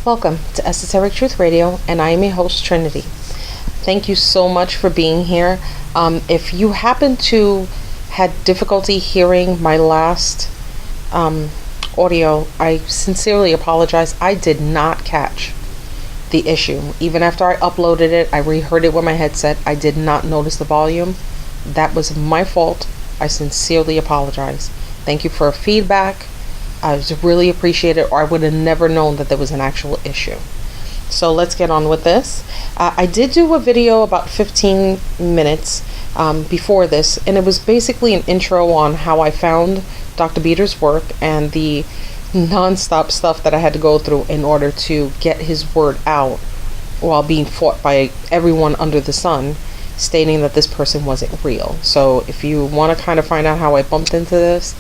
Welcome to Esoteric-Truth Radio, and I am your host, Trinity. Thank you so much for being here. If you happen to had difficulty hearing my last audio, I sincerely apologize. I did not catch the issue. Even after I uploaded it, I reheard it with my headset. I did not notice the volume. That was my fault. I sincerely apologize. Thank you for feedback. I really appreciate it, or I would have never known that there was an actual issue. So let's get on with this. I did do a video about 15 minutes before this, and it was basically an intro on how I found Dr. Beater's work and the non-stop stuff that I had to go through in order to get his word out while being fought by everyone under the sun, stating that this person wasn't real. So if you want to kind of find out how I bumped into this,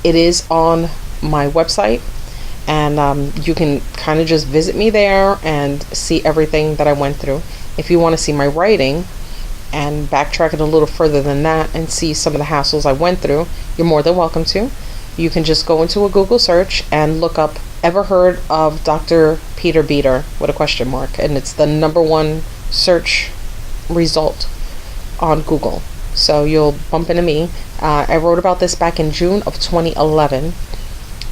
it is on my website, and you can kind of just visit me there and see everything that I went through. If you want to see my writing and backtrack it a little further than that and see some of the hassles I went through, you're more than welcome to. You can just go into a Google search and look up "ever heard of Dr. Peter Beater" with a question mark, and it's the #1 search result on Google. So you'll bump into me. I wrote about this back in June of 2011.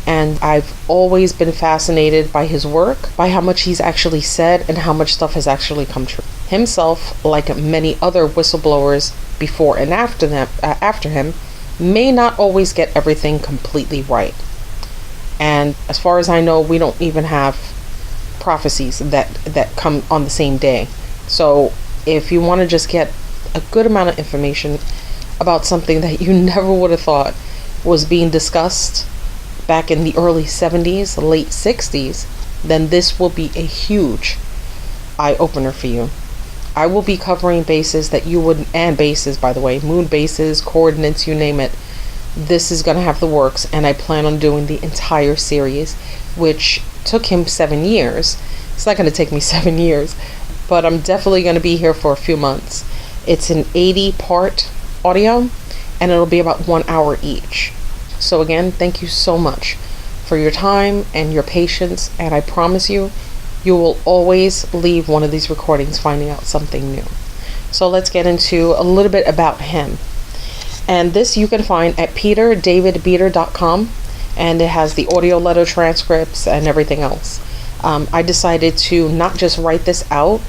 And I've always been fascinated by his work, by how much he's actually said and how much stuff has actually come true. Himself, like many other whistleblowers before and after him, may not always get everything completely right. And as far as I know, we don't even have prophecies that come on the same day. So if you want to just get a good amount of information about something that you never would have thought was being discussed back in the early 70s, late 60s, then this will be a huge eye-opener for you. I will be covering bases that you wouldn't, and bases, by the way, moon bases, coordinates, you name it. This is going to have the works, and I plan on doing the entire series, which took him 7 years. It's not going to take me 7 years, but I'm definitely going to be here for a few months. It's an 80-part audio, and it'll be about 1 hour each. So again, thank you so much for your time and your patience, and I promise you, you will always leave one of these recordings finding out something new. So let's get into a little bit about him. And this you can find at peterdavidbeater.com, and it has the audio letter transcripts and everything else. I decided to not just write this out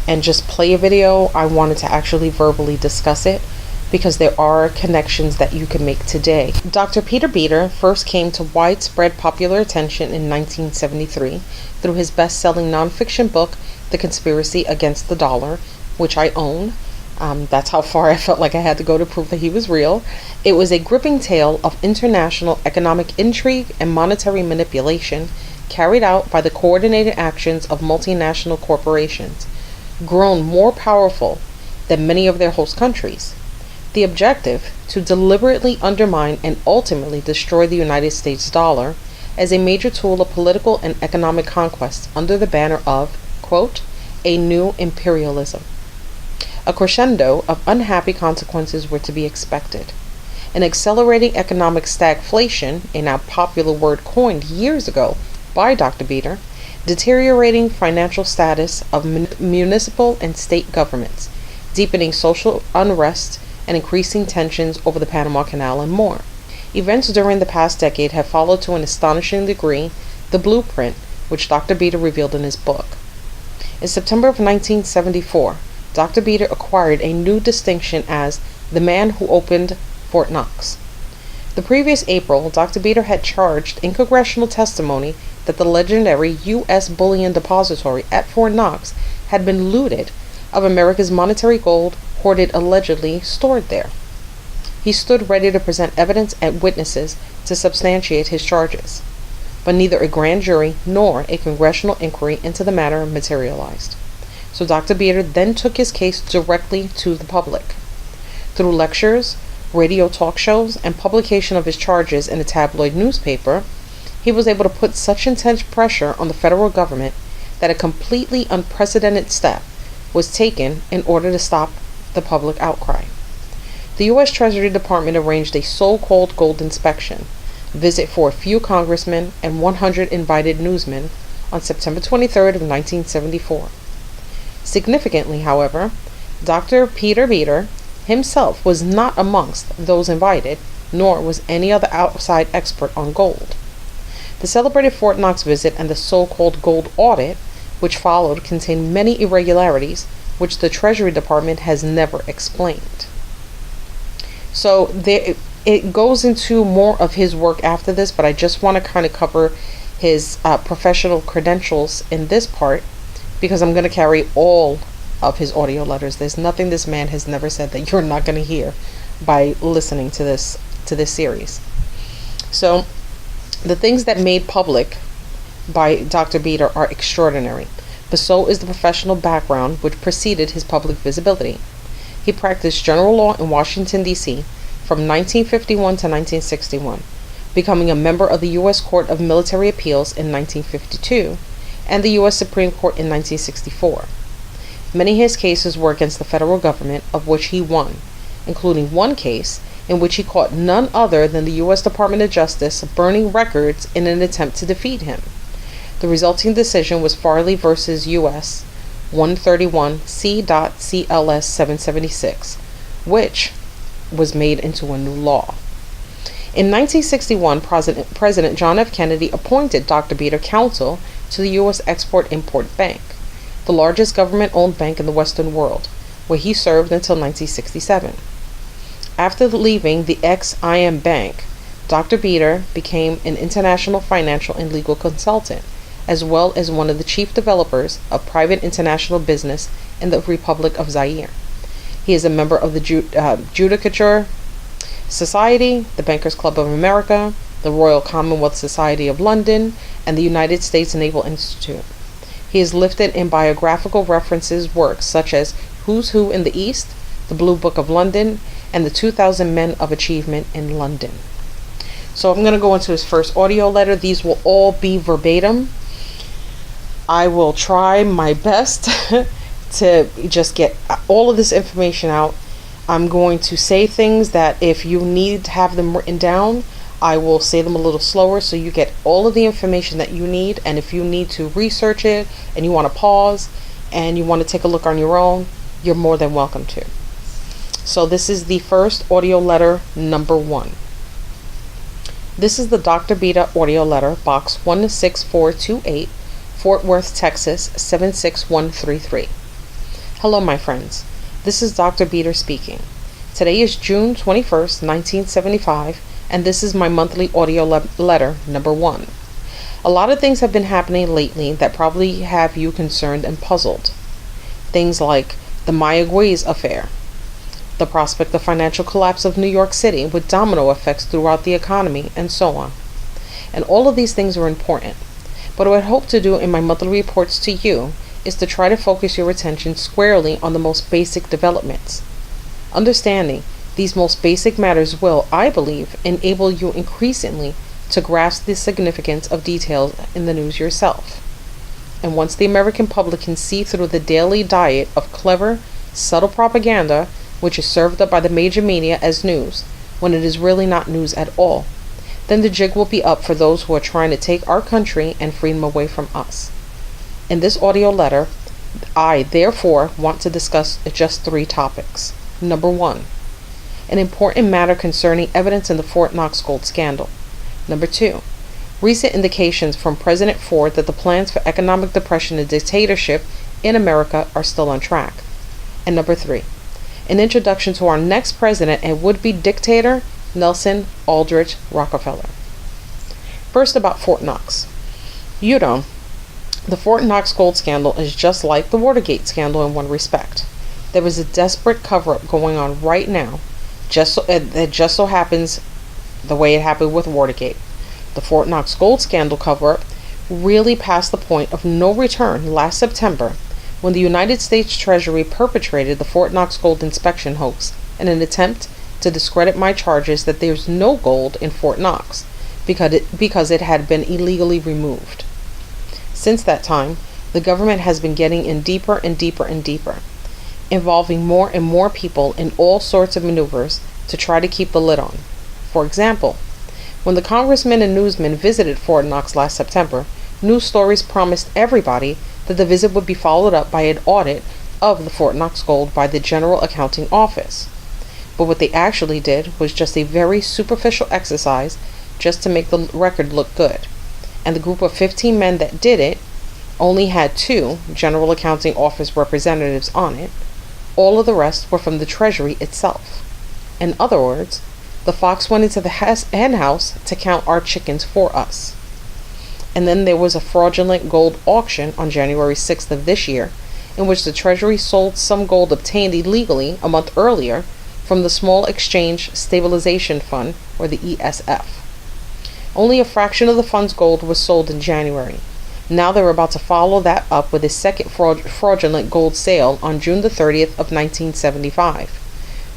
and just play a video. I wanted to actually verbally discuss it, because there are connections that you can make today. Dr. Peter Beater first came to widespread popular attention in 1973 through his best-selling nonfiction book, The Conspiracy Against the Dollar, which I own. That's how far I felt like I had to go to prove that he was real. It was a gripping tale of international economic intrigue and monetary manipulation carried out by the coordinated actions of multinational corporations, grown more powerful than many of their host countries. The objective, to deliberately undermine and ultimately destroy the United States dollar as a major tool of political and economic conquest under the banner of, quote, a new imperialism. A crescendo of unhappy consequences were to be expected. An accelerating economic stagflation, a now popular word coined years ago by Dr. Beater, deteriorating financial status of municipal and state governments, deepening social unrest, and increasing tensions over the Panama Canal, and more. Events during the past decade have followed to an astonishing degree the blueprint which Dr. Beater revealed in his book. In September of 1974, Dr. Beater acquired a new distinction as the man who opened Fort Knox. The previous April, Dr. Beater had charged in congressional testimony that the legendary U.S. bullion depository at Fort Knox had been looted of America's monetary gold hoarded allegedly stored there. He stood ready to present evidence and witnesses to substantiate his charges, but neither a grand jury nor a congressional inquiry into the matter materialized. So Dr. Beater then took his case directly to the public. Through lectures, radio talk shows, and publication of his charges in a tabloid newspaper, he was able to put such intense pressure on the federal government that a completely unprecedented step was taken in order to stop the public outcry. The U.S. Treasury Department arranged a so-called gold inspection visit for a few congressmen and 100 invited newsmen, on September 23rd of 1974. Significantly, however, Dr. Peter Beater himself was not amongst those invited, nor was any other outside expert on gold. The celebrated Fort Knox visit and the so-called gold audit, which followed, contained many irregularities which the Treasury Department has never explained. So it goes into more of his work after this, but I just want to kind of cover his professional credentials in this part, because I'm going to carry all of his audio letters. There's nothing this man has never said that you're not going to hear by listening to this series. So the things that made public by Dr. Beater are extraordinary, but so is the professional background which preceded his public visibility. He practiced general law in Washington, D.C. from 1951 to 1961, becoming a member of the U.S. Court of Military Appeals in 1952 and the U.S. Supreme Court in 1964. Many of his cases were against the federal government, of which he won, including one case in which he caught none other than the U.S. Department of Justice burning records in an attempt to defeat him. The resulting decision was Farley v. U.S. 131 C.CLS 776, which was made into a new law. In 1961, President John F. Kennedy appointed Dr. Beater counsel to the U.S. Export-Import Bank, the largest government-owned bank in the Western world, where he served until 1967. After leaving the ex-IM Bank, Dr. Beater became an international financial and legal consultant, as well as one of the chief developers of private international business in the Republic of Zaire. He is a member of the Judicature Society, the Bankers Club of America, the Royal Commonwealth Society of London, and the United States Naval Institute. He is listed in biographical references works such as Who's Who in the East, the Blue Book of London, and the 2000 Men of Achievement in London. So I'm going to go into his first audio letter. These will all be verbatim. I will try my best to just get all of this information out. I'm going to say things that if you need to have them written down, I will say them a little slower so you get all of the information that you need. And if you need to research it and you want to pause and you want to take a look on your own, you're more than welcome to. So this is the first audio letter, number 1. This is the Dr. Beater audio letter, box 16428, Fort Worth, Texas 76133. Hello, my friends. This is Dr. Beater speaking. Today is June 21st, 1975, and this is my monthly audio letter, number 1. A lot of things have been happening lately that probably have you concerned and puzzled. Things like the Mayaguez affair, the prospect of financial collapse of New York City with domino effects throughout the economy, and so on. And all of these things are important. But what I hope to do in my monthly reports to you is to try to focus your attention squarely on the most basic developments. Understanding these most basic matters will, I believe, enable you increasingly to grasp the significance of details in the news yourself. And once the American public can see through the daily diet of clever, subtle propaganda, which is served up by the major media as news, when it is really not news at all, then the jig will be up for those who are trying to take our country and freedom away from us. In this audio letter, I therefore want to discuss just 3 topics. Number 1, an important matter concerning evidence in the Fort Knox gold scandal. Number 2, recent indications from President Ford that the plans for economic depression and dictatorship in America are still on track. And number 3, an introduction to our next president and would-be dictator, Nelson Aldrich Rockefeller. First, about Fort Knox. You know, the Fort Knox gold scandal is just like the Watergate scandal in one respect. There is a desperate cover-up going on right now. It just so happens the way it happened with Watergate. The Fort Knox gold scandal cover-up really passed the point of no return last September when the United States Treasury perpetrated the Fort Knox gold inspection hoax in an attempt to discredit my charges that there's no gold in Fort Knox because it had been illegally removed. Since that time, the government has been getting in deeper and deeper and deeper, involving more and more people in all sorts of maneuvers to try to keep the lid on. For example, when the congressmen and newsmen visited Fort Knox last September, news stories promised everybody that the visit would be followed up by an audit of the Fort Knox gold by the General Accounting Office. But what they actually did was just a very superficial exercise just to make the record look good. And the group of 15 men that did it only had 2 General Accounting Office representatives on it. All of the rest were from the Treasury itself. In other words, the fox went into the hen house to count our chickens for us. And then there was a fraudulent gold auction on January 6th of this year, in which the Treasury sold some gold obtained illegally a month earlier from the Small Exchange Stabilization Fund, or the ESF. Only a fraction of the fund's gold was sold in January. Now they're about to follow that up with a second fraudulent gold sale on June the 30th of 1975,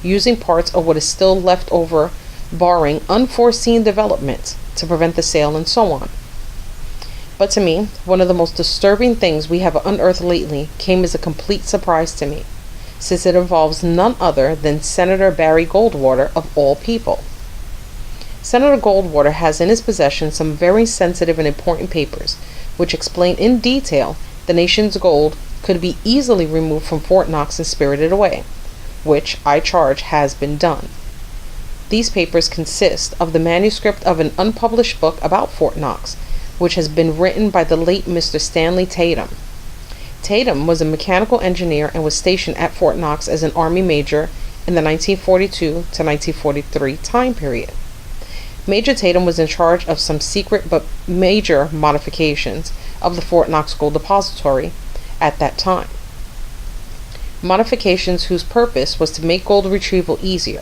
using parts of what is still left over, barring unforeseen developments, to prevent the sale and so on. But to me, one of the most disturbing things we have unearthed lately came as a complete surprise to me, since it involves none other than Senator Barry Goldwater of all people. Senator Goldwater has in his possession some very sensitive and important papers which explain in detail the nation's gold could be easily removed from Fort Knox and spirited away, which I charge has been done. These papers consist of the manuscript of an unpublished book about Fort Knox, which has been written by the late Mr. Stanley Tatum. Tatum was a mechanical engineer and was stationed at Fort Knox as an Army major in the 1942 to 1943 time period. Major Tatum was in charge of some secret but major modifications of the Fort Knox Gold Depository at that time. Modifications whose purpose was to make gold retrieval easier.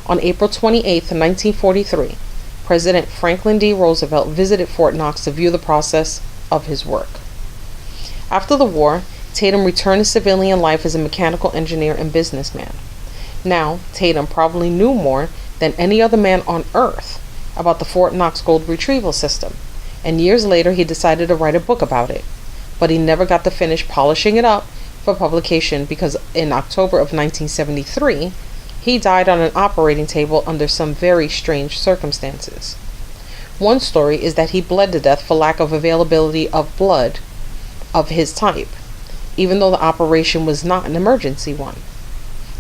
On April 28, 1943, President Franklin D. Roosevelt visited Fort Knox to view the process of his work. After the war, Tatum returned to civilian life as a mechanical engineer and businessman. Now, Tatum probably knew more than any other man on earth about the Fort Knox gold retrieval system, and years later he decided to write a book about it, but he never got to finish polishing it up for publication because in October of 1973, he died on an operating table under some very strange circumstances. One story is that he bled to death for lack of availability of blood of his type, even though the operation was not an emergency one.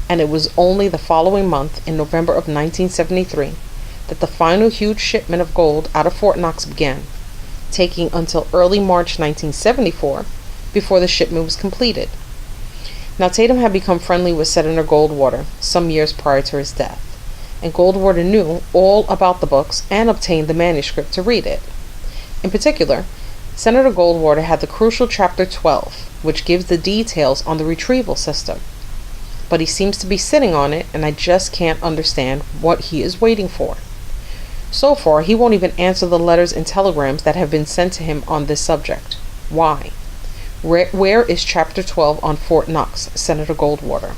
And it was only the following month, in November of 1973, that the final huge shipment of gold out of Fort Knox began, taking until early March 1974 before the shipment was completed. Now, Tatum had become friendly with Senator Goldwater some years prior to his death, and Goldwater knew all about the books and obtained the manuscript to read it. In particular, Senator Goldwater had the crucial Chapter 12, which gives the details on the retrieval system. But he seems to be sitting on it, and I just can't understand what he is waiting for. So far, he won't even answer the letters and telegrams that have been sent to him on this subject. Why? Where is Chapter 12 on Fort Knox, Senator Goldwater?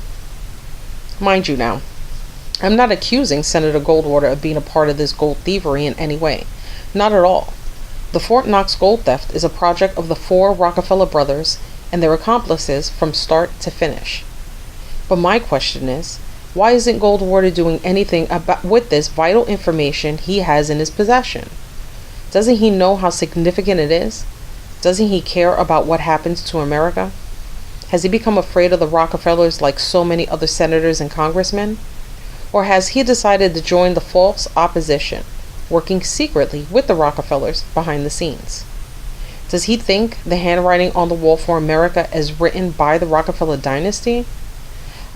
Mind you now, I'm not accusing Senator Goldwater of being a part of this gold thievery in any way. Not at all. The Fort Knox gold theft is a project of the 4 Rockefeller brothers and their accomplices from start to finish. But my question is, why isn't Goldwater doing anything with this vital information he has in his possession? Doesn't he know how significant it is? Doesn't he care about what happens to America? Has he become afraid of the Rockefellers like so many other senators and congressmen? Or has he decided to join the false opposition, working secretly with the Rockefellers behind the scenes? Does he think the handwriting on the wall for America is written by the Rockefeller dynasty?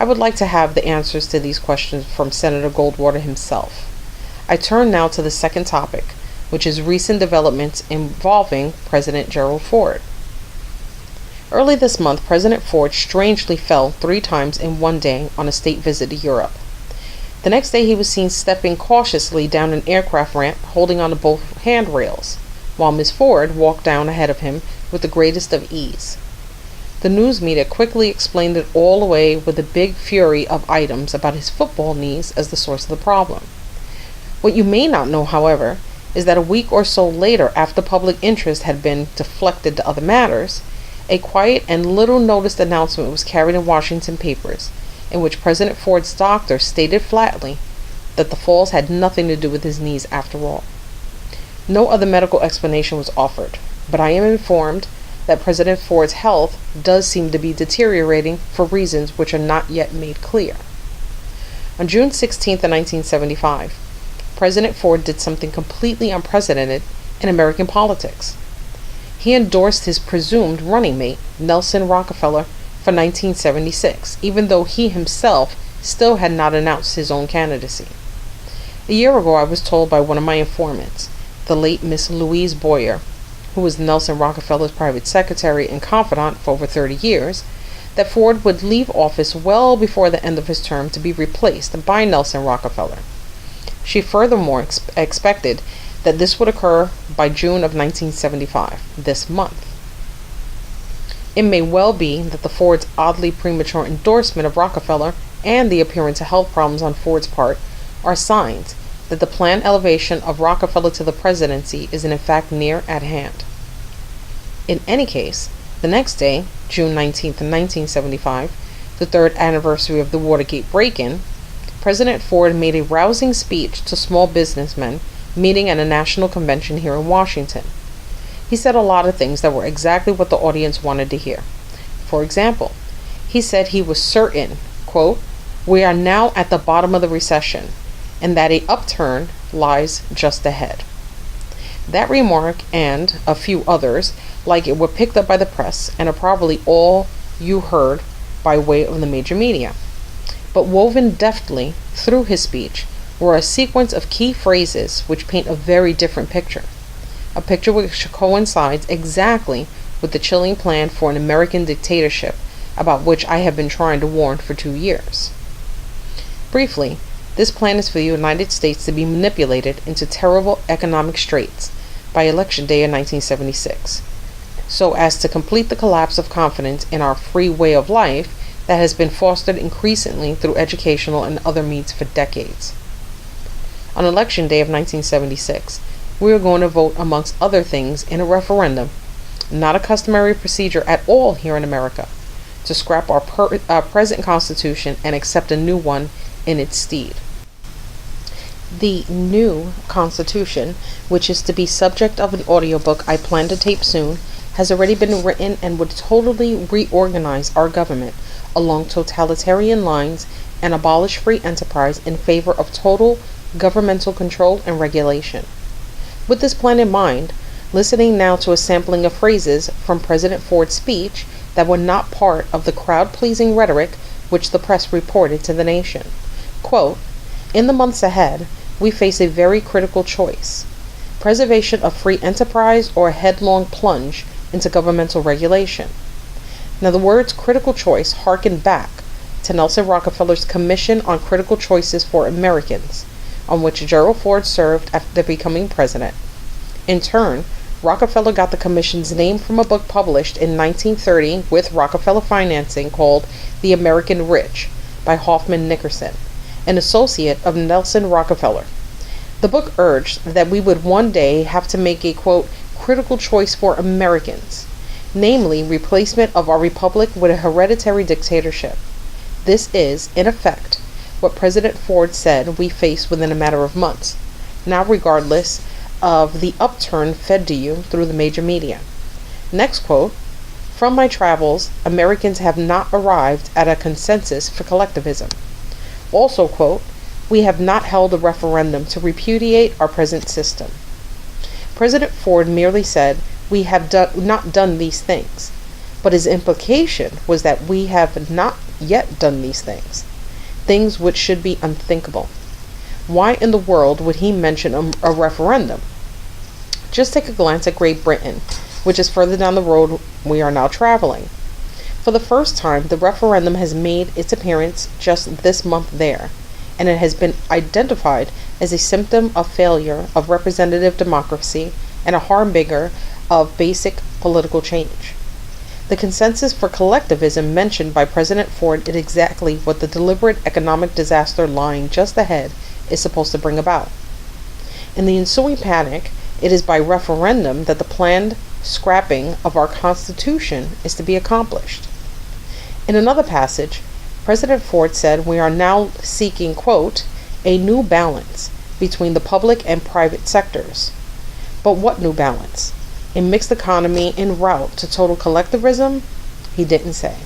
I would like to have the answers to these questions from Senator Goldwater himself. I turn now to the second topic, which is recent developments involving President Gerald Ford. Early this month, President Ford strangely fell 3 times in one day on a state visit to Europe. The next day he was seen stepping cautiously down an aircraft ramp holding on to both handrails, while Miss Ford walked down ahead of him with the greatest of ease. The news media quickly explained it all away with a big fury of items about his football knees as the source of the problem. What you may not know, however, is that a week or so later, after public interest had been deflected to other matters, a quiet and little noticed announcement was carried in Washington papers, in which President Ford's doctor stated flatly that the falls had nothing to do with his knees after all. No other medical explanation was offered. but I am informed that President Ford's health does seem to be deteriorating for reasons which are not yet made clear. On June 16th of 1975, President Ford did something completely unprecedented in American politics. He endorsed his presumed running mate, Nelson Rockefeller, for 1976, even though he himself still had not announced his own candidacy. A year ago, I was told by one of my informants, the late Miss Louise Boyer, who was Nelson Rockefeller's private secretary and confidant for over 30 years, that Ford would leave office well before the end of his term to be replaced by Nelson Rockefeller. She furthermore expected that this would occur by June of 1975, this month. It may well be that the Ford's oddly premature endorsement of Rockefeller and the appearance of health problems on Ford's part are signs that the planned elevation of Rockefeller to the presidency is in fact near at hand. In any case, the next day, June 19th, 1975, the third anniversary of the Watergate break-in, President Ford made a rousing speech to small businessmen meeting at a national convention here in Washington. He said a lot of things that were exactly what the audience wanted to hear. For example, he said he was certain, quote, "We are now at the bottom of the recession, and that an upturn lies just ahead." That remark and a few others like it were picked up by the press and are probably all you heard by way of the major media. But woven deftly through his speech were a sequence of key phrases which paint a very different picture. A picture which coincides exactly with the chilling plan for an American dictatorship about which I have been trying to warn for 2 years. Briefly, this plan is for the United States to be manipulated into terrible economic straits by Election Day in 1976, so as to complete the collapse of confidence in our free way of life that has been fostered increasingly through educational and other means for decades. On Election Day of 1976, we are going to vote, amongst other things, in a referendum, not a customary procedure at all here in America, to scrap our present Constitution and accept a new one in its stead. The new Constitution, which is to be subject of an audiobook I plan to tape soon, has already been written and would totally reorganize our government along totalitarian lines and abolish free enterprise in favor of total governmental control and regulation. With this plan in mind, listening now to a sampling of phrases from President Ford's speech that were not part of the crowd-pleasing rhetoric which the press reported to the nation. Quote, "In the months ahead, we face a very critical choice: preservation of free enterprise or a headlong plunge into governmental regulation." Now, the words critical choice harken back to Nelson Rockefeller's Commission on Critical Choices for Americans, on which Gerald Ford served after becoming president. In turn, Rockefeller got the commission's name from a book published in 1930 with Rockefeller financing called The American Rich by Hoffman Nickerson, an associate of Nelson Rockefeller. The book urged that we would one day have to make a, quote, critical choice for Americans, namely replacement of our republic with a hereditary dictatorship. This is, in effect, what President Ford said we face within a matter of months, now regardless of the upturn fed to you through the major media. Next quote, "From my travels, Americans have not arrived at a consensus for collectivism." Also, quote, "We have not held a referendum to repudiate our present system." President Ford merely said, "We have not done these things," but his implication was that we have not yet done these things which should be unthinkable. Why in the world would he mention a referendum? Just take a glance at Great Britain, which is further down the road we are now traveling. For the first time, the referendum has made its appearance just this month there, and it has been identified as a symptom of failure of representative democracy and a harbinger of basic political change. The consensus for collectivism mentioned by President Ford is exactly what the deliberate economic disaster lying just ahead is supposed to bring about. In the ensuing panic, it is by referendum that the planned scrapping of our Constitution is to be accomplished. In another passage, President Ford said we are now seeking, quote, "a new balance between the public and private sectors." But what new balance? A mixed economy en route to total collectivism? He didn't say.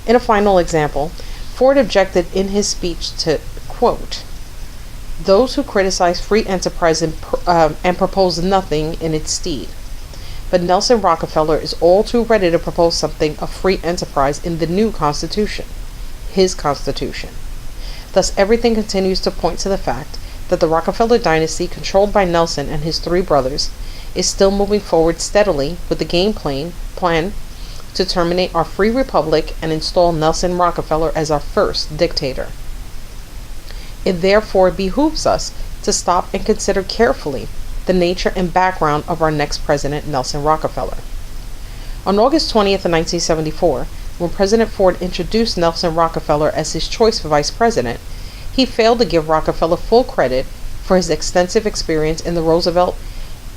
In a final example, Ford objected in his speech to, quote, those who criticize free enterprise and propose nothing in its stead. But Nelson Rockefeller is all too ready to propose something of free enterprise in the new Constitution, his Constitution. Thus, everything continues to point to the fact that the Rockefeller dynasty, controlled by Nelson and his three brothers, is still moving forward steadily with the game plan to terminate our free republic and install Nelson Rockefeller as our first dictator. It therefore behooves us to stop and consider carefully the nature and background of our next president, Nelson Rockefeller. On August 20th of 1974, when President Ford introduced Nelson Rockefeller as his choice for vice president, he failed to give Rockefeller full credit for his extensive experience in the Roosevelt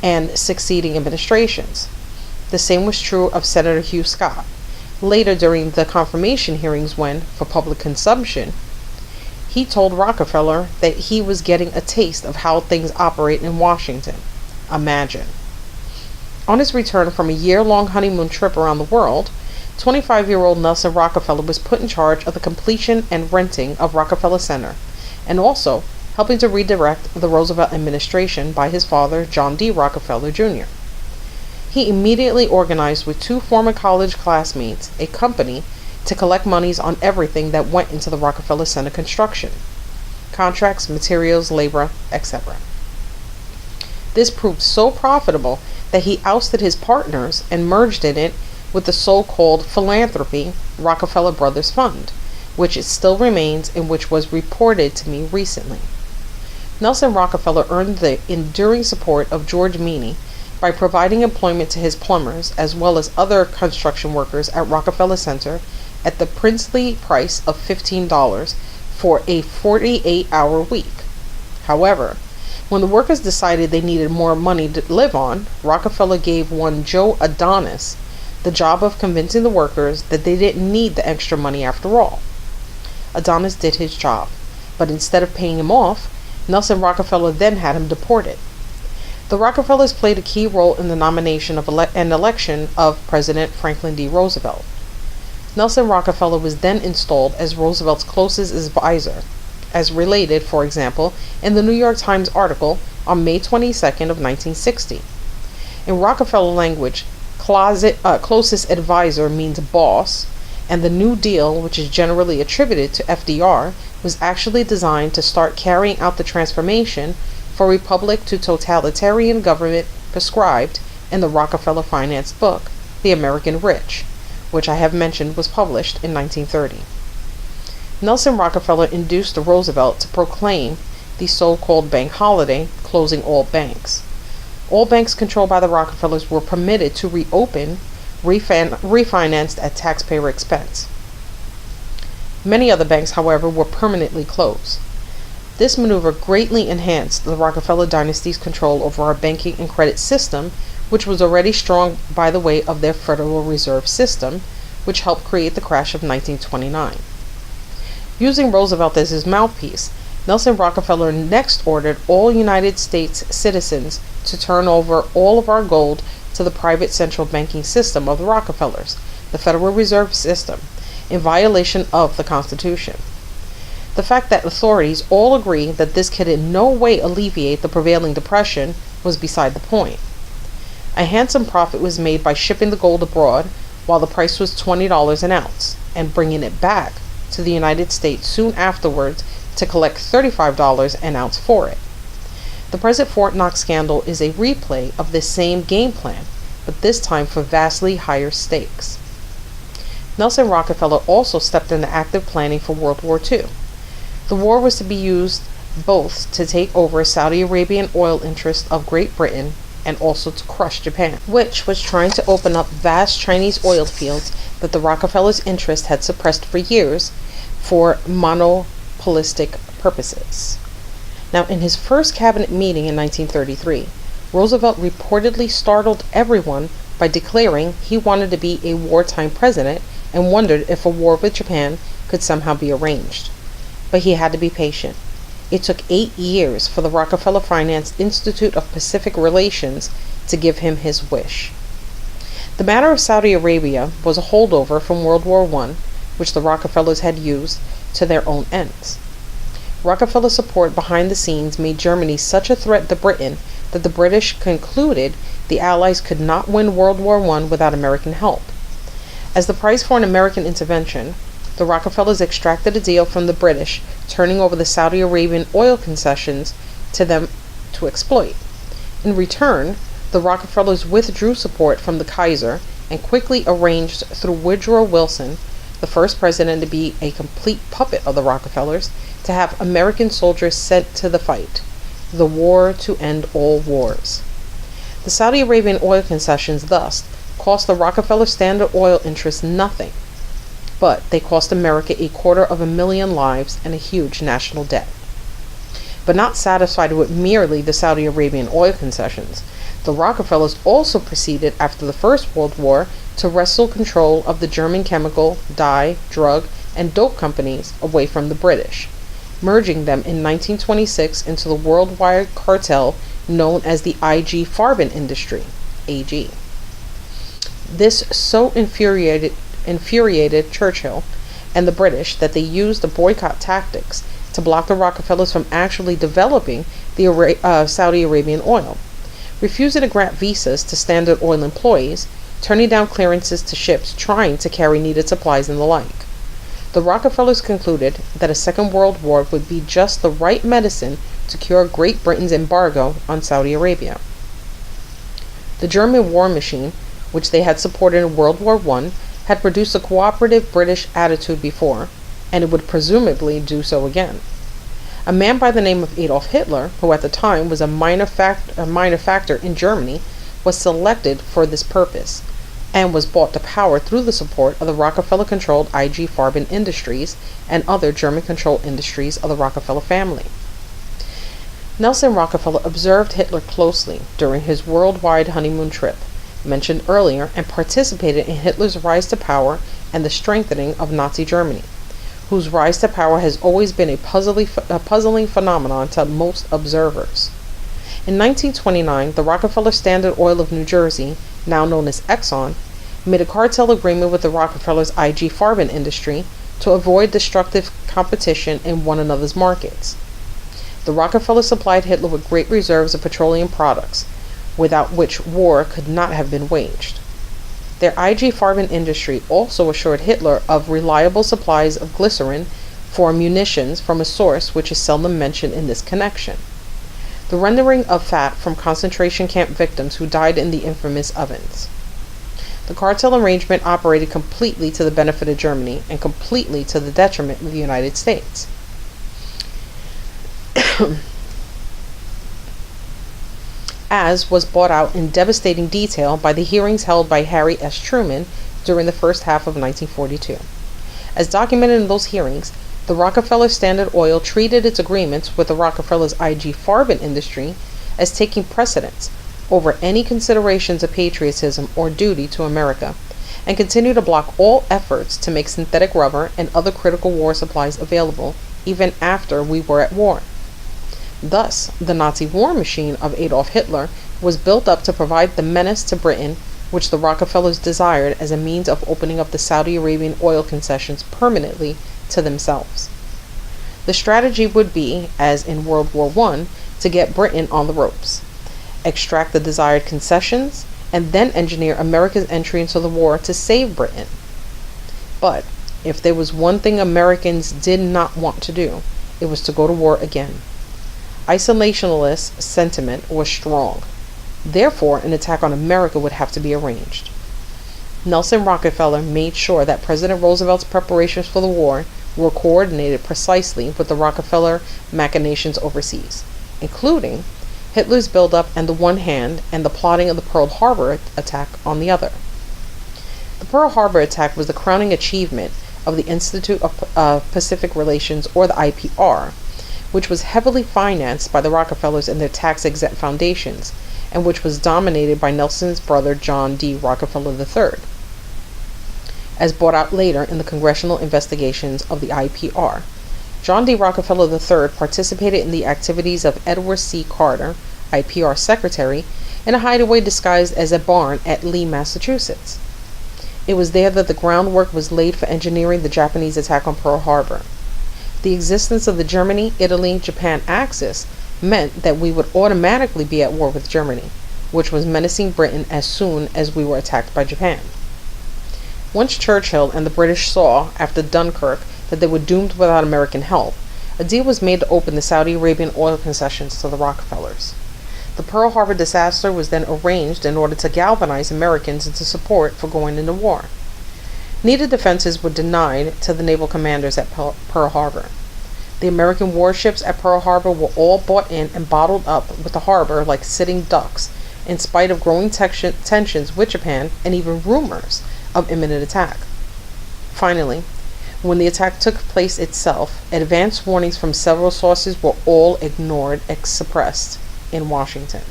and succeeding administrations. The same was true of Senator Hugh Scott. Later, during the confirmation hearings when, for public consumption, he told Rockefeller that he was getting a taste of how things operate in Washington. Imagine. On his return from a year-long honeymoon trip around the world, 25-year-old Nelson Rockefeller was put in charge of the completion and renting of Rockefeller Center, and also helping to redirect the Roosevelt administration by his father, John D. Rockefeller, Jr. He immediately organized with two former college classmates a company to collect monies on everything that went into the Rockefeller Center construction: contracts, materials, labor, etc. This proved so profitable that he ousted his partners and merged in it with the so-called philanthropy Rockefeller Brothers Fund, which it still remains and which was reported to me recently. Nelson Rockefeller earned the enduring support of George Meany by providing employment to his plumbers as well as other construction workers at Rockefeller Center at the princely price of $15 for a 48-hour week. However, when the workers decided they needed more money to live on, Rockefeller gave one Joe Adonis the job of convincing the workers that they didn't need the extra money after all. Adonis did his job, but instead of paying him off, Nelson Rockefeller then had him deported. The Rockefellers played a key role in the nomination of and election of President Franklin D. Roosevelt. Nelson Rockefeller was then installed as Roosevelt's closest advisor, as related, for example, in the New York Times article on May 22nd of 1960. In Rockefeller language, closest advisor means boss, and the New Deal, which is generally attributed to FDR, was actually designed to start carrying out the transformation for republic to totalitarian government prescribed in the Rockefeller finance book, The American Rich, which I have mentioned was published in 1930. Nelson Rockefeller induced Roosevelt to proclaim the so-called bank holiday, closing all banks. All banks controlled by the Rockefellers were permitted to reopen, refinanced at taxpayer expense. Many other banks, however, were permanently closed. This maneuver greatly enhanced the Rockefeller dynasty's control over our banking and credit system, which was already strong by the way of their Federal Reserve System, which helped create the crash of 1929. Using Roosevelt as his mouthpiece, Nelson Rockefeller next ordered all United States citizens to turn over all of our gold to the private central banking system of the Rockefellers, the Federal Reserve System, in violation of the Constitution. The fact that authorities all agree that this could in no way alleviate the prevailing depression was beside the point. A handsome profit was made by shipping the gold abroad while the price was $20 an ounce, and bringing it back to the United States soon afterwards to collect $35 an ounce for it. The present Fort Knox scandal is a replay of this same game plan, but this time for vastly higher stakes. Nelson Rockefeller also stepped into active planning for World War II. The war was to be used both to take over Saudi Arabian oil interests of Great Britain and also to crush Japan, which was trying to open up vast Chinese oil fields that the Rockefellers' interest had suppressed for years for monopolistic purposes. Now, in his first cabinet meeting in 1933, Roosevelt reportedly startled everyone by declaring he wanted to be a wartime president and wondered if a war with Japan could somehow be arranged. But he had to be patient. It took 8 years for the Rockefeller Finance Institute of Pacific Relations to give him his wish. The matter of Saudi Arabia was a holdover from World War I, which the Rockefellers had used to their own ends. Rockefeller support behind the scenes made Germany such a threat to Britain that the British concluded the Allies could not win World War I without American help. As the price for an American intervention, the Rockefellers extracted a deal from the British, turning over the Saudi Arabian oil concessions to them to exploit. In return, the Rockefellers withdrew support from the Kaiser and quickly arranged through Woodrow Wilson, the first president to be a complete puppet of the Rockefellers, to have American soldiers sent to the fight, the war to end all wars. The Saudi Arabian oil concessions thus cost the Rockefeller Standard Oil interests nothing, but they cost America 250,000 lives and a huge national debt. But not satisfied with merely the Saudi Arabian oil concessions, the Rockefellers also proceeded after the First World War to wrestle control of the German chemical, dye, drug, and dope companies away from the British, merging them in 1926 into the worldwide cartel known as the IG Farben industry, AG. This so infuriated Churchill and the British that they used the boycott tactics to block the Rockefellers from actually developing the Saudi Arabian oil, refusing to grant visas to Standard Oil employees, turning down clearances to ships trying to carry needed supplies and the like. The Rockefellers concluded that a Second World War would be just the right medicine to cure Great Britain's embargo on Saudi Arabia. The German war machine, which they had supported in World War I, had produced a cooperative British attitude before, and it would presumably do so again. A man by the name of Adolf Hitler, who at the time was a minor factor in Germany, was selected for this purpose, and was brought to power through the support of the Rockefeller-controlled IG Farben Industries and other German-controlled industries of the Rockefeller family. Nelson Rockefeller observed Hitler closely during his worldwide honeymoon trip, mentioned earlier, and participated in Hitler's rise to power and the strengthening of Nazi Germany, whose rise to power has always been a puzzling phenomenon to most observers. In 1929, the Rockefeller Standard Oil of New Jersey, now known as Exxon, made a cartel agreement with the Rockefellers' IG Farben industry to avoid destructive competition in one another's markets. The Rockefellers supplied Hitler with great reserves of petroleum products, without which war could not have been waged. Their IG Farben industry also assured Hitler of reliable supplies of glycerin for munitions from a source which is seldom mentioned in this connection: the rendering of fat from concentration camp victims who died in the infamous ovens. The cartel arrangement operated completely to the benefit of Germany and completely to the detriment of the United States. As was brought out in devastating detail by the hearings held by Harry S. Truman during the first half of 1942. As documented in those hearings, the Rockefeller Standard Oil treated its agreements with the Rockefellers' IG Farben industry as taking precedence over any considerations of patriotism or duty to America, and continued to block all efforts to make synthetic rubber and other critical war supplies available, even after we were at war. Thus, the Nazi war machine of Adolf Hitler was built up to provide the menace to Britain which the Rockefellers desired as a means of opening up the Saudi Arabian oil concessions permanently to themselves. The strategy would be, as in World War I, to get Britain on the ropes, extract the desired concessions, and then engineer America's entry into the war to save Britain. But if there was one thing Americans did not want to do, it was to go to war again. Isolationist sentiment was strong. Therefore, an attack on America would have to be arranged. Nelson Rockefeller made sure that President Roosevelt's preparations for the war were coordinated precisely with the Rockefeller machinations overseas, including Hitler's buildup on the one hand and the plotting of the Pearl Harbor attack on the other. The Pearl Harbor attack was the crowning achievement of the Institute of Pacific Relations, or the IPR, which was heavily financed by the Rockefellers and their tax-exempt foundations, and which was dominated by Nelson's brother John D. Rockefeller III, as brought out later in the congressional investigations of the IPR. John D. Rockefeller III participated in the activities of Edward C. Carter, IPR secretary, in a hideaway disguised as a barn at Lee, Massachusetts. It was there that the groundwork was laid for engineering the Japanese attack on Pearl Harbor. The existence of the Germany-Italy-Japan axis meant that we would automatically be at war with Germany, which was menacing Britain as soon as we were attacked by Japan. Once Churchill and the British saw, after Dunkirk, that they were doomed without American help, a deal was made to open the Saudi Arabian oil concessions to the Rockefellers. The Pearl Harbor disaster was then arranged in order to galvanize Americans into support for going into war. Needed defenses were denied to the naval commanders at Pearl Harbor. The American warships at Pearl Harbor were all bought in and bottled up with the harbor like sitting ducks, in spite of growing tensions with Japan and even rumors of imminent attack. Finally, when the attack took place itself, advance warnings from several sources were all ignored and suppressed in Washington.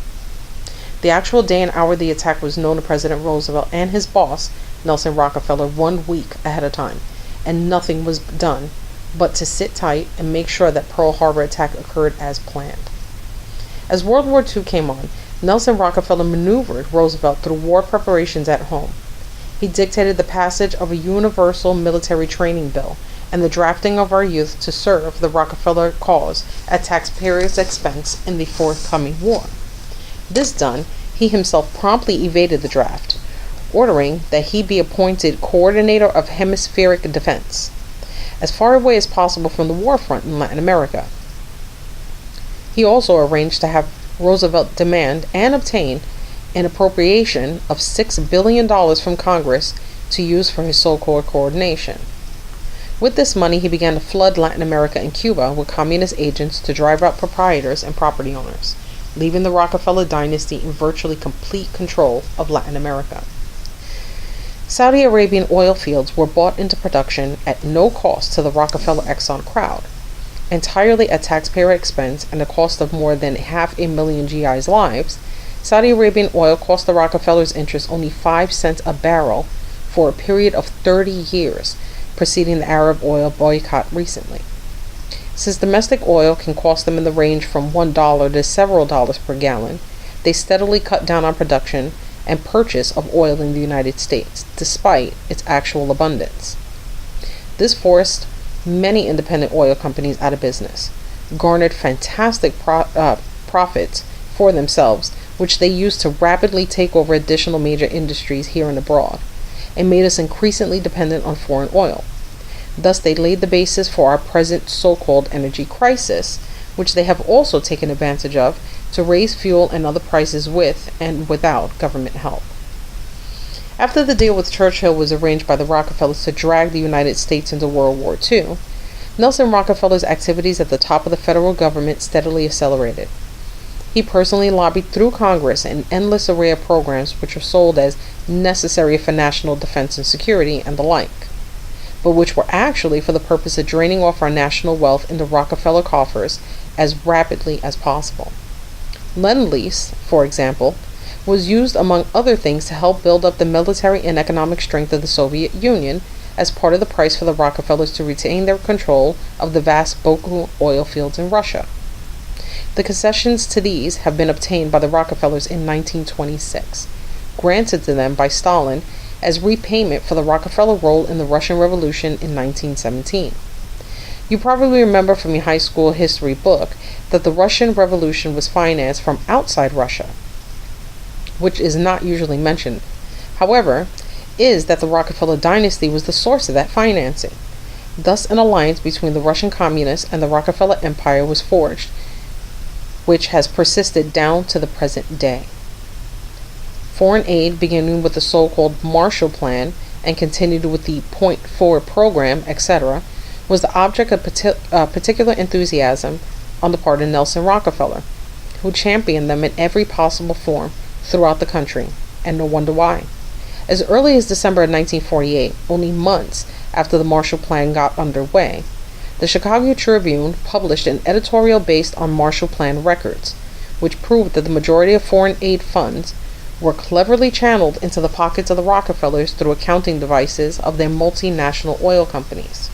The actual day and hour of the attack was known to President Roosevelt and his boss, Nelson Rockefeller, 1 week ahead of time, and nothing was done but to sit tight and make sure that Pearl Harbor attack occurred as planned. As World War II came on, Nelson Rockefeller maneuvered Roosevelt through war preparations at home. He dictated the passage of a universal military training bill and the drafting of our youth to serve the Rockefeller cause at taxpayers' expense in the forthcoming war. This done, he himself promptly evaded the draft, ordering that he be appointed coordinator of hemispheric defense, as far away as possible from the war front in Latin America. He also arranged to have Roosevelt demand and obtain an appropriation of $6 billion from Congress to use for his so-called coordination. With this money, he began to flood Latin America and Cuba with communist agents to drive out proprietors and property owners, leaving the Rockefeller dynasty in virtually complete control of Latin America. Saudi Arabian oil fields were brought into production at no cost to the Rockefeller Exxon crowd, entirely at taxpayer expense and the cost of more than 500,000 GIs' lives. Saudi Arabian oil cost the Rockefellers' interest only 5 cents a barrel for a period of 30 years, preceding the Arab oil boycott recently. Since domestic oil can cost them in the range from $1 to several dollars per gallon, they steadily cut down on production and purchase of oil in the United States, despite its actual abundance. This forced many independent oil companies out of business, garnered fantastic profits for themselves, which they used to rapidly take over additional major industries here and abroad, and made us increasingly dependent on foreign oil. Thus, they laid the basis for our present so-called energy crisis, which they have also taken advantage of to raise fuel and other prices with and without government help. After the deal with Churchill was arranged by the Rockefellers to drag the United States into World War II, Nelson Rockefeller's activities at the top of the federal government steadily accelerated. He personally lobbied through Congress an endless array of programs which were sold as necessary for national defense and security and the like, but which were actually for the purpose of draining off our national wealth into Rockefeller coffers as rapidly as possible. Lend-Lease, for example, was used among other things to help build up the military and economic strength of the Soviet Union as part of the price for the Rockefellers to retain their control of the vast Baku oil fields in Russia. The concessions to these have been obtained by the Rockefellers in 1926, granted to them by Stalin as repayment for the Rockefeller role in the Russian Revolution in 1917. You probably remember from your high school history book that the Russian Revolution was financed from outside Russia, which is not usually mentioned. However, is that the Rockefeller dynasty was the source of that financing. Thus, an alliance between the Russian communists and the Rockefeller Empire was forged, which has persisted down to the present day. Foreign aid, beginning with the so-called Marshall Plan and continued with the Point Forward Program, etc., was the object of particular enthusiasm on the part of Nelson Rockefeller, who championed them in every possible form throughout the country, and no wonder why. As early as December of 1948, only months after the Marshall Plan got underway, the Chicago Tribune published an editorial based on Marshall Plan records, which proved that the majority of foreign aid funds were cleverly channeled into the pockets of the Rockefellers through accounting devices of their multinational oil companies.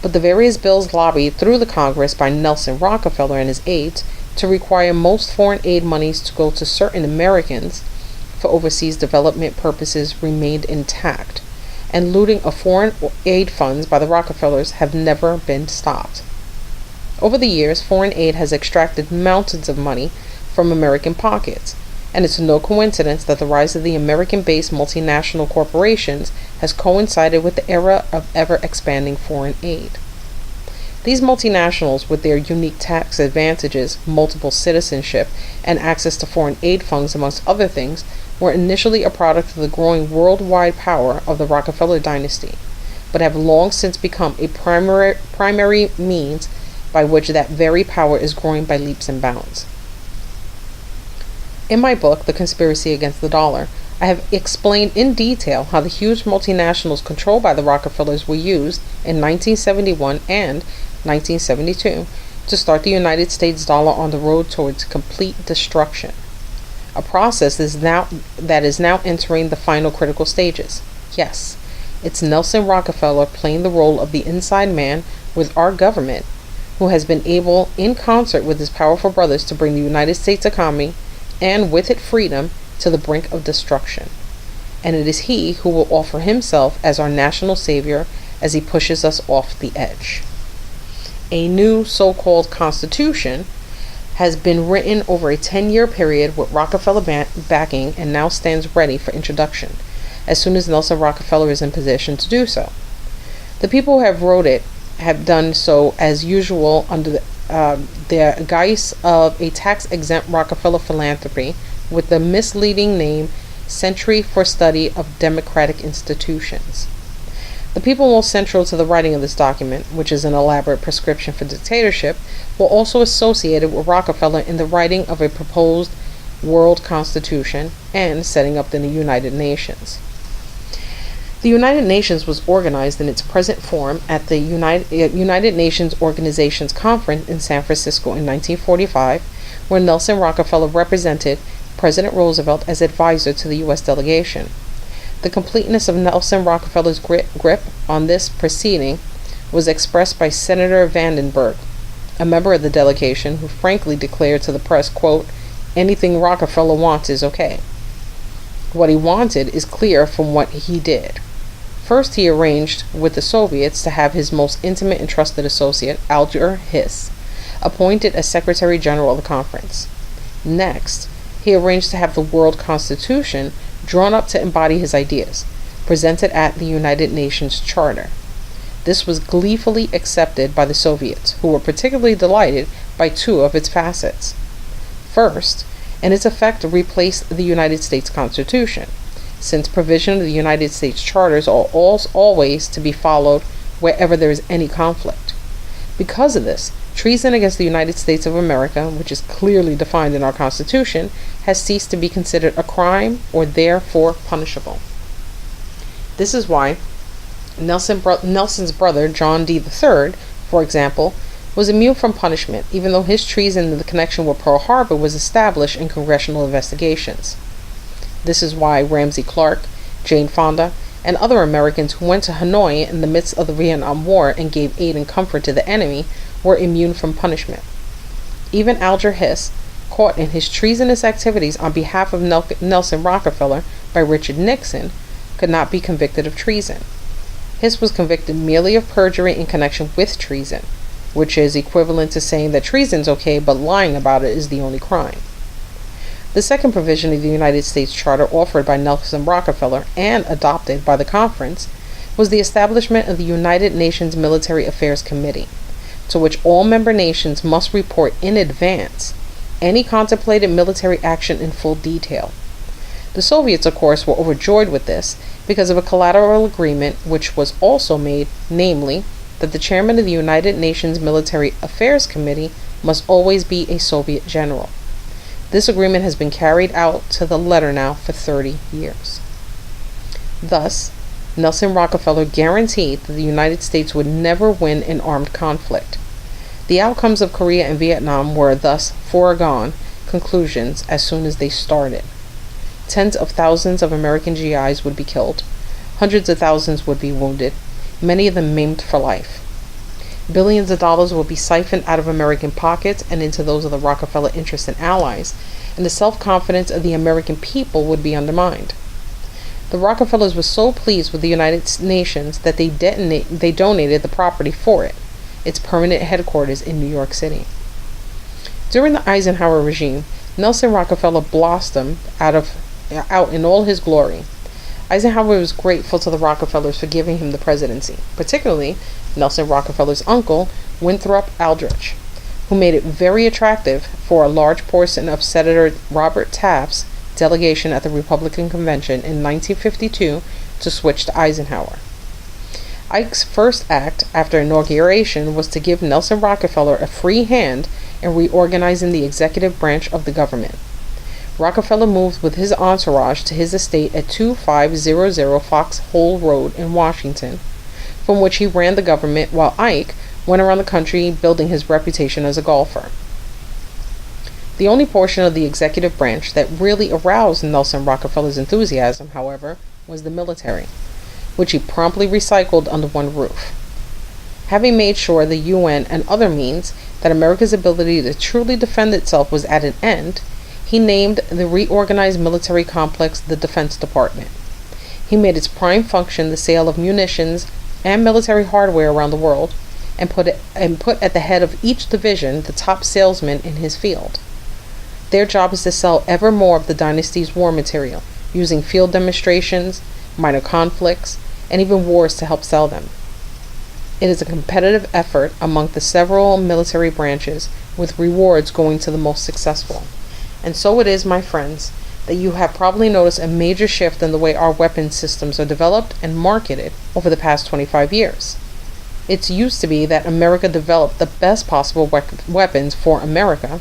But the various bills lobbied through the Congress by Nelson Rockefeller and his aides to require most foreign aid monies to go to certain Americans for overseas development purposes remained intact, and looting of foreign aid funds by the Rockefellers have never been stopped. Over the years, foreign aid has extracted mountains of money from American pockets, and it's no coincidence that the rise of the American-based multinational corporations has coincided with the era of ever-expanding foreign aid. These multinationals, with their unique tax advantages, multiple citizenship, and access to foreign aid funds, amongst other things, were initially a product of the growing worldwide power of the Rockefeller dynasty, but have long since become a primary means by which that very power is growing by leaps and bounds. In my book, The Conspiracy Against the Dollar, I have explained in detail how the huge multinationals controlled by the Rockefellers were used in 1971 and 1972 to start the United States dollar on the road towards complete destruction, a process that is now entering the final critical stages. Yes, it's Nelson Rockefeller playing the role of the inside man with our government, who has been able, in concert with his powerful brothers, to bring the United States economy, and with it freedom, to the brink of destruction. And it is he who will offer himself as our national savior as he pushes us off the edge. A new so-called constitution has been written over a 10-year period with Rockefeller backing, and now stands ready for introduction as soon as Nelson Rockefeller is in position to do so. The people who have wrote it have done so as usual under the guise of a tax-exempt Rockefeller philanthropy with the misleading name Century for Study of Democratic Institutions. The people most central to the writing of this document, which is an elaborate prescription for dictatorship, were also associated with Rockefeller in the writing of a proposed world constitution and setting up the United Nations. The United Nations was organized in its present form at the United Nations Organizations Conference in San Francisco in 1945, where Nelson Rockefeller represented President Roosevelt as advisor to the U.S. delegation. The completeness of Nelson Rockefeller's grip on this proceeding was expressed by Senator Vandenberg, a member of the delegation, who frankly declared to the press, quote, "Anything Rockefeller wants is okay." What he wanted is clear from what he did. First, he arranged with the Soviets to have his most intimate and trusted associate, ALDRICH ROCKEFELLER, appointed as Secretary General of the conference. Next, he arranged to have the World Constitution drawn up to embody his ideas, presented at the United Nations Charter. This was gleefully accepted by the Soviets, who were particularly delighted by two of its facets. First, in its effect, replaced the United States Constitution, since provision of the United States charters are always to be followed wherever there is any conflict. Because of this, treason against the United States of America, which is clearly defined in our Constitution, has ceased to be considered a crime or therefore punishable. This is why Nelson's brother, John D. III, for example, was immune from punishment, even though his treason in the connection with Pearl Harbor was established in congressional investigations. This is why Ramsey Clark, Jane Fonda, and other Americans who went to Hanoi in the midst of the Vietnam War and gave aid and comfort to the enemy were immune from punishment. Even Alger Hiss, caught in his treasonous activities on behalf of Nelson Rockefeller by Richard Nixon, could not be convicted of treason. Hiss was convicted merely of perjury in connection with treason, which is equivalent to saying that treason's okay, but lying about it is the only crime. The second provision of the United States Charter offered by Nelson Rockefeller and adopted by the conference was the establishment of the United Nations Military Affairs Committee, to which all member nations must report in advance any contemplated military action in full detail. The Soviets, of course, were overjoyed with this because of a collateral agreement which was also made, namely, that the chairman of the United Nations Military Affairs Committee must always be a Soviet general. This agreement has been carried out to the letter now for 30 years. Thus, Nelson Rockefeller guaranteed that the United States would never win an armed conflict. The outcomes of Korea and Vietnam were thus foregone conclusions as soon as they started. Tens of thousands of American GIs would be killed. Hundreds of thousands would be wounded, many of them maimed for life. Billions of dollars would be siphoned out of American pockets and into those of the Rockefeller interests and allies, and the self-confidence of the American people would be undermined. The Rockefellers were so pleased with the United Nations that they donated the property for it, its permanent headquarters in New York City. During the Eisenhower regime, Nelson Rockefeller blossomed out in all his glory. Eisenhower was grateful to the Rockefellers for giving him the presidency, particularly Nelson Rockefeller's uncle, Winthrop Aldrich, who made it very attractive for a large portion of Senator Robert Taft's delegation at the Republican Convention in 1952 to switch to Eisenhower. Ike's first act after inauguration was to give Nelson Rockefeller a free hand in reorganizing the executive branch of the government. Rockefeller moved with his entourage to his estate at 2500 Foxhole Road in Washington, from which he ran the government while Ike went around the country building his reputation as a golfer. The only portion of the executive branch that really aroused Nelson Rockefeller's enthusiasm, however, was the military, which he promptly recycled under one roof. Having made sure the UN and other means that America's ability to truly defend itself was at an end, he named the reorganized military complex the Defense Department. He made its prime function the sale of munitions and military hardware around the world, and put at the head of each division the top salesmen in his field. Their job is to sell ever more of the dynasty's war material, using field demonstrations, minor conflicts, and even wars to help sell them. It is a competitive effort among the several military branches, with rewards going to the most successful. And so it is, my friends, that you have probably noticed a major shift in the way our weapon systems are developed and marketed over the past 25 years. It used to be that America developed the best possible weapons for America,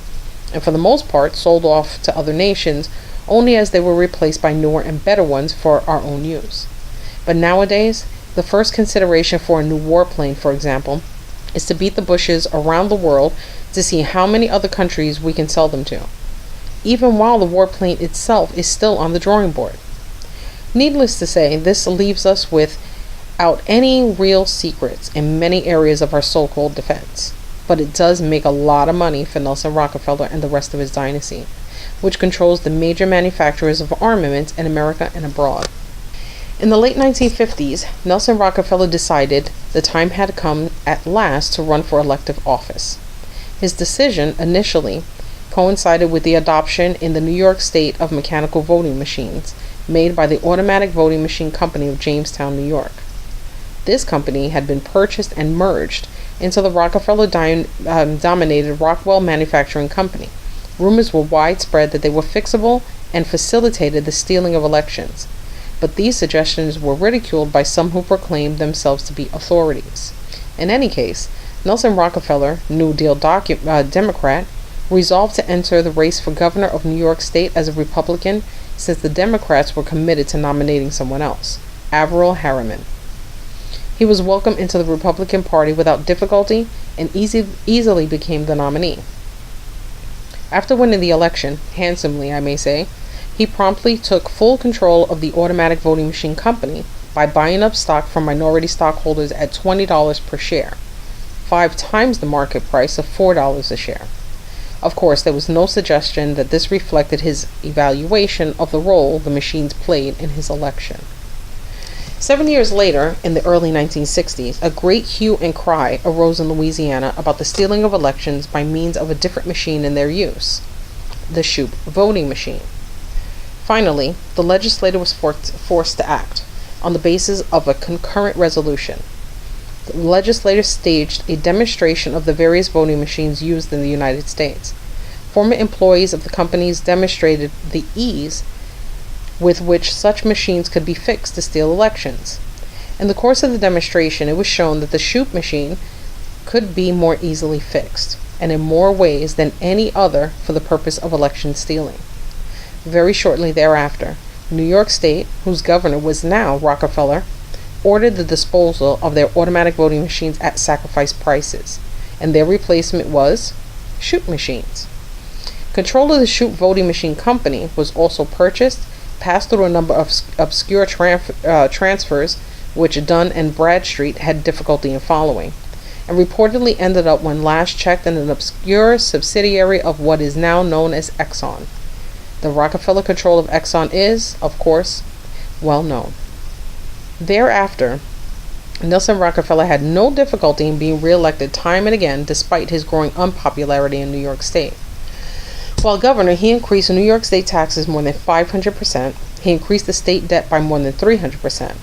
and for the most part sold off to other nations only as they were replaced by newer and better ones for our own use. But nowadays, the first consideration for a new warplane, for example, is to beat the bushes around the world to see how many other countries we can sell them to, even while the warplane itself is still on the drawing board. Needless to say, this leaves us without any real secrets in many areas of our so-called defense. But it does make a lot of money for Nelson Rockefeller and the rest of his dynasty, which controls the major manufacturers of armaments in America and abroad. In the late 1950s, Nelson Rockefeller decided the time had come at last to run for elective office. His decision initially coincided with the adoption in the New York State of mechanical voting machines made by the Automatic Voting Machine Company of Jamestown, New York. This company had been purchased and merged into the Rockefeller-dominated Rockwell Manufacturing Company. Rumors were widespread that they were fixable and facilitated the stealing of elections, but these suggestions were ridiculed by some who proclaimed themselves to be authorities. In any case, Nelson Rockefeller, New Deal Democrat, resolved to enter the race for governor of New York State as a Republican, since the Democrats were committed to nominating someone else, Averell Harriman. He was welcomed into the Republican Party without difficulty and easily became the nominee. After winning the election, handsomely I may say, he promptly took full control of the Automatic Voting Machine Company by buying up stock from minority stockholders at $20 per share, 5 times the market price of $4 a share. Of course, there was no suggestion that this reflected his evaluation of the role the machines played in his election. 7 years later, in the early 1960s, a great hue and cry arose in Louisiana about the stealing of elections by means of a different machine in their use, the Shoup voting machine. Finally, the legislature was forced to act on the basis of a concurrent resolution. The legislature staged a demonstration of the various voting machines used in the United States. Former employees of the companies demonstrated the ease with which such machines could be fixed to steal elections. In the course of the demonstration, it was shown that the Shoup machine could be more easily fixed, and in more ways than any other for the purpose of election stealing. Very shortly thereafter, New York State, whose governor was now Rockefeller, ordered the disposal of their automatic voting machines at sacrifice prices, and their replacement was Shoup machines. Control of the Shoup voting machine company was also purchased, passed through a number of obscure transfers, which Dun and Bradstreet had difficulty in following, and reportedly ended up, when last checked, in an obscure subsidiary of what is now known as Exxon. The Rockefeller control of Exxon is, of course, well known. Thereafter, Nelson Rockefeller had no difficulty in being reelected time and again, despite his growing unpopularity in New York State. While governor, he increased New York State taxes more than 500%. He increased the state debt by more than 300%.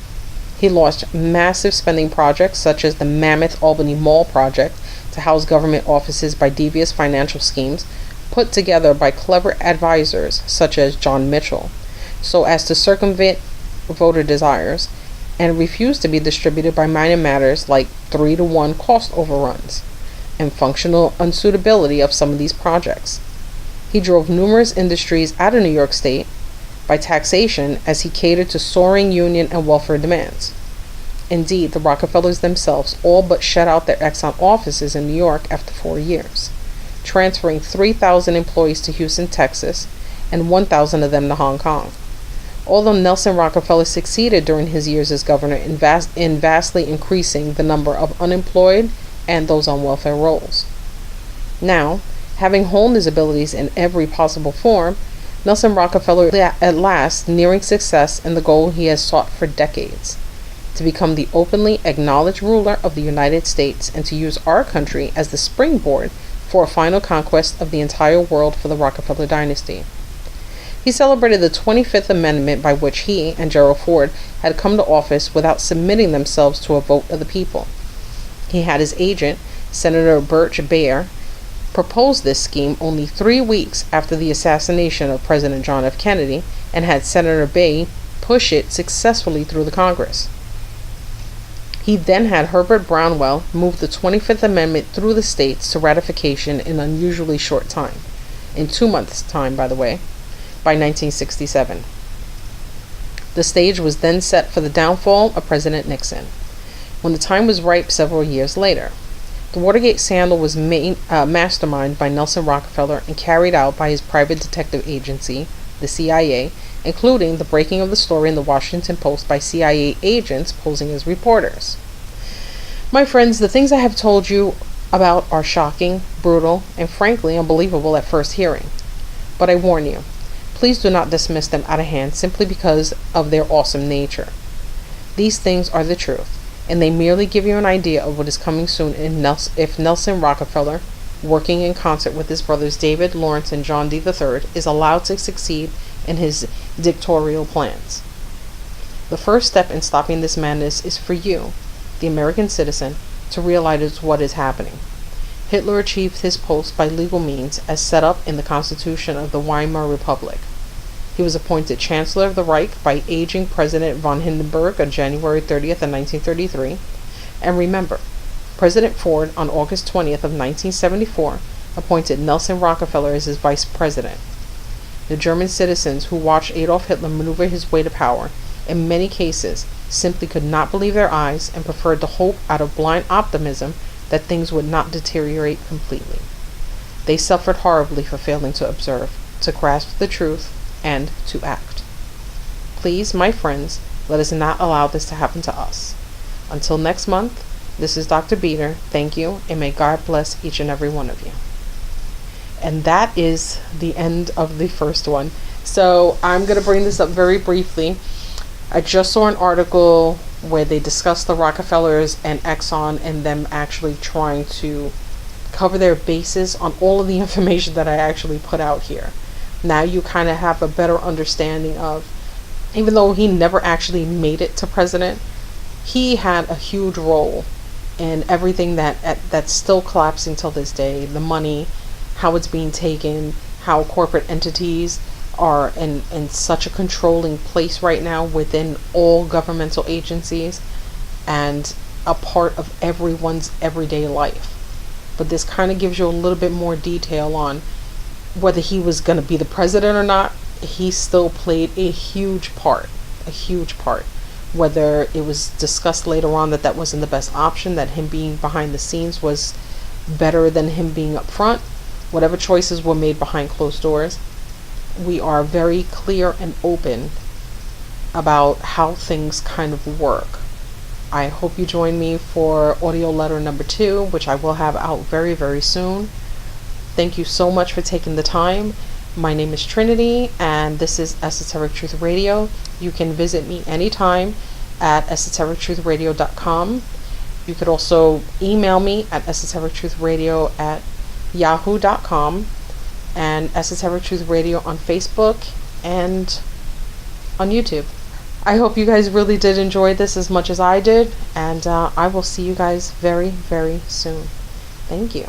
He launched massive spending projects such as the Mammoth Albany Mall project to house government offices by devious financial schemes put together by clever advisors such as John Mitchell, so as to circumvent voter desires, and refuse to be distributed by minor matters like 3-to-1 cost overruns and functional unsuitability of some of these projects. He drove numerous industries out of New York State by taxation as he catered to soaring union and welfare demands. Indeed, the Rockefellers themselves all but shut out their Exxon offices in New York after 4 years, transferring 3,000 employees to Houston, Texas, and 1,000 of them to Hong Kong. Although Nelson Rockefeller succeeded during his years as governor in vastly increasing the number of unemployed and those on welfare rolls. Now, having honed his abilities in every possible form, Nelson Rockefeller at last nearing success in the goal he has sought for decades, to become the openly acknowledged ruler of the United States and to use our country as the springboard for a final conquest of the entire world for the Rockefeller dynasty. He celebrated the 25th Amendment, by which he and Gerald Ford had come to office without submitting themselves to a vote of the people. He had his agent, Senator Birch Bayh, propose this scheme only 3 weeks after the assassination of President John F. Kennedy, and had Senator Bayh push it successfully through the Congress. He then had Herbert Brownell move the 25th Amendment through the states to ratification in an unusually short time, in 2 months' time, by the way, by 1967. The stage was then set for the downfall of President Nixon, when the time was ripe several years later. The Watergate scandal was masterminded by Nelson Rockefeller and carried out by his private detective agency, the CIA, including the breaking of the story in the Washington Post by CIA agents posing as reporters. My friends, the things I have told you about are shocking, brutal, and frankly unbelievable at first hearing. But I warn you, please do not dismiss them out of hand simply because of their awesome nature. These things are the truth, and they merely give you an idea of what is coming soon if Nelson Rockefeller, working in concert with his brothers David, Lawrence, and John D. III, is allowed to succeed in his dictatorial plans. The first step in stopping this madness is for you, the American citizen, to realize what is happening. Hitler achieved his post by legal means as set up in the Constitution of the Weimar Republic. He was appointed Chancellor of the Reich by aging President von Hindenburg on January 30th of 1933. And remember, President Ford on August 20th of 1974 appointed Nelson Rockefeller as his vice president. The German citizens who watched Adolf Hitler maneuver his way to power, in many cases, simply could not believe their eyes and preferred to hope out of blind optimism that things would not deteriorate completely. They suffered horribly for failing to observe, to grasp the truth, and to act. Please, my friends, let us not allow this to happen to us. Until next month, this is Dr. Beater. Thank you, and may God bless each and every one of you. And that is the end of the first one. So I'm going to bring this up very briefly. I just saw an article where they discussed the Rockefellers and Exxon and them actually trying to cover their bases on all of the information that I actually put out here. Now you kind of have a better understanding of, even though he never actually made it to president, he had a huge role in everything that's still collapsing till this day. The money, how it's being taken, how corporate entities are in such a controlling place right now within all governmental agencies and a part of everyone's everyday life. But this kind of gives you a little bit more detail on whether he was going to be the president or not. He still played a huge part. Whether it was discussed later on that wasn't the best option, that him being behind the scenes was better than him being up front, whatever choices were made behind closed doors, we are very clear and open about how things kind of work. I hope you join me for audio letter number 2, which I will have out very, very soon. Thank you so much for taking the time. My name is Trinity, and this is Esoteric Truth Radio. You can visit me anytime at esoterictruthradio.com. You could also email me at esoterictruthradio@yahoo.com, and Esoteric Truth Radio on Facebook and on YouTube. I hope you guys really did enjoy this as much as I did, and I will see you guys very, very soon. Thank you.